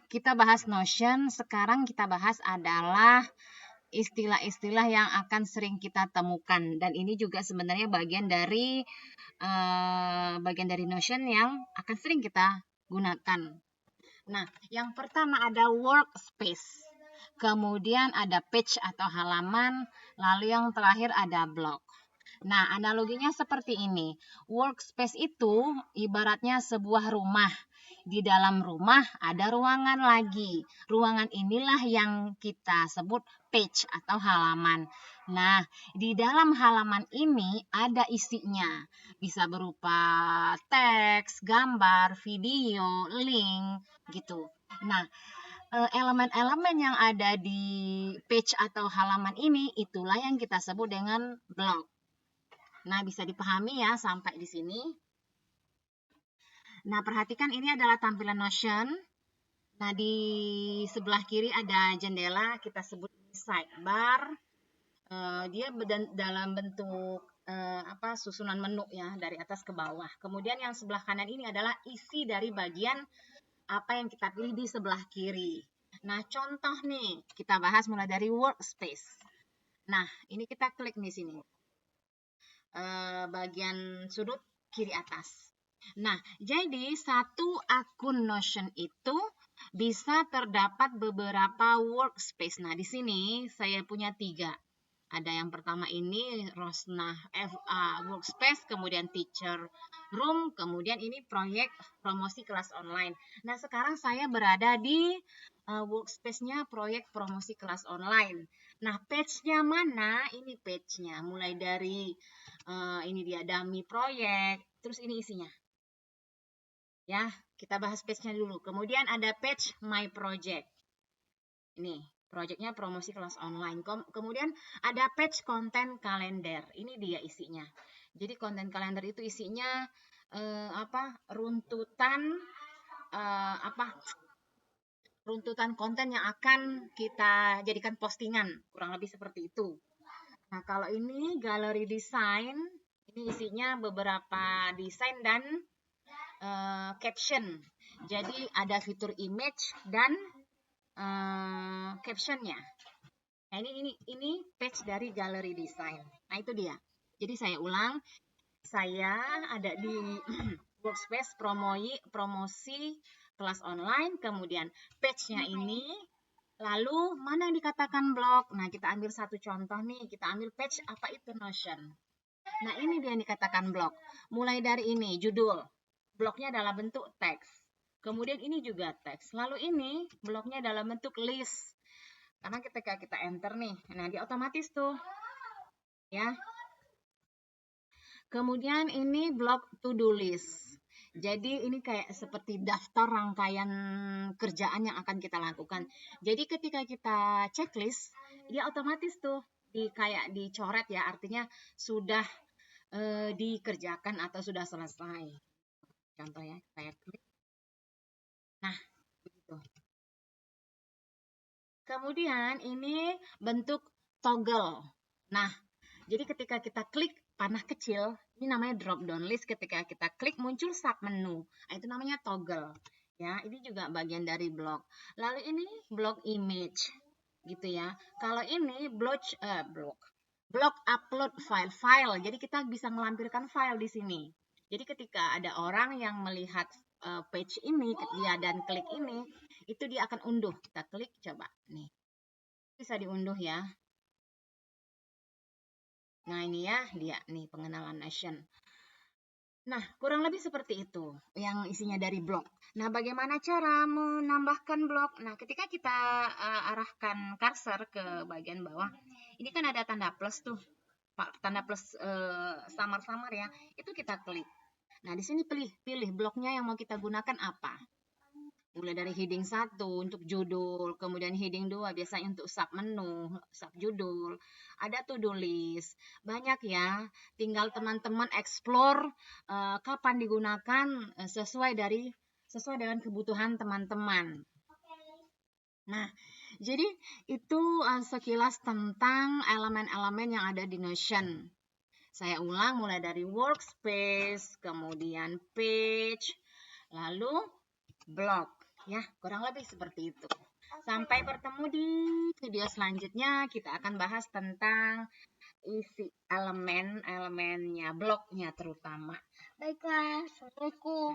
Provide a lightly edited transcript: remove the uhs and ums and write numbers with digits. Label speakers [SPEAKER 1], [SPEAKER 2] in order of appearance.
[SPEAKER 1] kita bahas Notion, sekarang kita bahas adalah istilah-istilah yang akan sering kita temukan, dan ini juga sebenarnya bagian dari Notion yang akan sering kita gunakan. Nah, yang pertama ada workspace, kemudian ada page atau halaman, lalu yang terakhir ada blog. Nah, analoginya seperti ini. Workspace itu ibaratnya sebuah rumah. Di dalam rumah ada ruangan lagi. Ruangan inilah yang kita sebut page atau halaman. Nah, di dalam halaman ini ada isinya. Bisa berupa teks, gambar, video, link, gitu. Nah, elemen-elemen yang ada di page atau halaman ini itulah yang kita sebut dengan blog. Nah, bisa dipahami ya sampai di sini. Nah, perhatikan ini adalah tampilan Notion. Nah, di sebelah kiri ada jendela, kita sebut sidebar. Dia dalam bentuk susunan menu ya, dari atas ke bawah. Kemudian yang sebelah kanan ini adalah isi dari bagian apa yang kita pilih di sebelah kiri. Nah, contoh nih, kita bahas mulai dari workspace. Nah, ini kita klik di sini. Bagian sudut kiri atas. Nah, jadi satu akun Notion itu bisa terdapat beberapa workspace. Nah, di sini saya punya 3. Ada yang pertama ini Rosnah FA Workspace, kemudian Teacher Room, kemudian ini proyek promosi kelas online. Nah, sekarang saya berada di workspace-nya proyek promosi kelas online. Nah, page-nya mana? Ini page-nya. Mulai dari ini dia dummy proyek, terus ini isinya. Ya, kita bahas page-nya dulu. Kemudian ada page My Project. Ini, projectnya promosi kelas online. Kemudian ada page konten kalender. Ini dia isinya. Jadi konten kalender itu isinya runtutan konten yang akan kita jadikan postingan, kurang lebih seperti itu. Nah, kalau ini galeri desain, ini isinya beberapa desain dan caption. Jadi ada fitur image dan captionnya. Nah, ini page dari galeri desain. Nah, itu dia. Jadi saya ulang, saya ada di workspace promosi kelas online, kemudian page-nya ini, lalu mana yang dikatakan blog. Nah, kita ambil satu contoh nih, kita ambil page apa itu Notion. Nah, ini dia yang dikatakan blog. Mulai dari ini, judul. Blognya dalam bentuk teks. Kemudian ini juga teks. Lalu ini blognya dalam bentuk list. Karena ketika kita enter nih, nah dia otomatis tuh. Ya. Kemudian ini blog to-do list. Jadi ini kayak seperti daftar rangkaian kerjaan yang akan kita lakukan. Jadi ketika kita checklist, dia otomatis tuh kayak dicoret ya, artinya sudah dikerjakan atau sudah selesai. Contoh ya, saya klik. Nah, begitu. Kemudian ini bentuk toggle. Nah, jadi ketika kita klik panah kecil, ini namanya drop down list. Ketika kita klik muncul sub menu. Nah, itu namanya toggle. Ya, ini juga bagian dari blog. Lalu ini blog image, gitu ya. Kalau ini blog upload file. Jadi kita bisa melampirkan file di sini. Jadi ketika ada orang yang melihat page ini, dia dan klik ini, itu dia akan unduh. Kita klik coba nih. Bisa diunduh ya. Nah, ini ya, dia nih pengenalan Notion. Nah, kurang lebih seperti itu yang isinya dari blog. Nah, bagaimana cara menambahkan blog? Nah, ketika kita arahkan cursor ke bagian bawah, ini kan ada tanda plus tuh. Tanda plus samar-samar ya. Itu kita klik. Nah, di sini pilih blognya yang mau kita gunakan apa. Mulai dari heading 1 untuk judul, kemudian heading 2 biasanya untuk sub menu, sub judul, ada to-do list. Banyak ya, tinggal teman-teman explore kapan digunakan sesuai dengan kebutuhan teman-teman. Nah, jadi itu sekilas tentang elemen-elemen yang ada di Notion. Saya ulang mulai dari workspace, kemudian page, lalu blog. Ya, kurang lebih seperti itu. Sampai bertemu di video selanjutnya, kita akan bahas tentang isi elemen-elemennya, bloknya terutama. Baiklah, Assalamualaikum.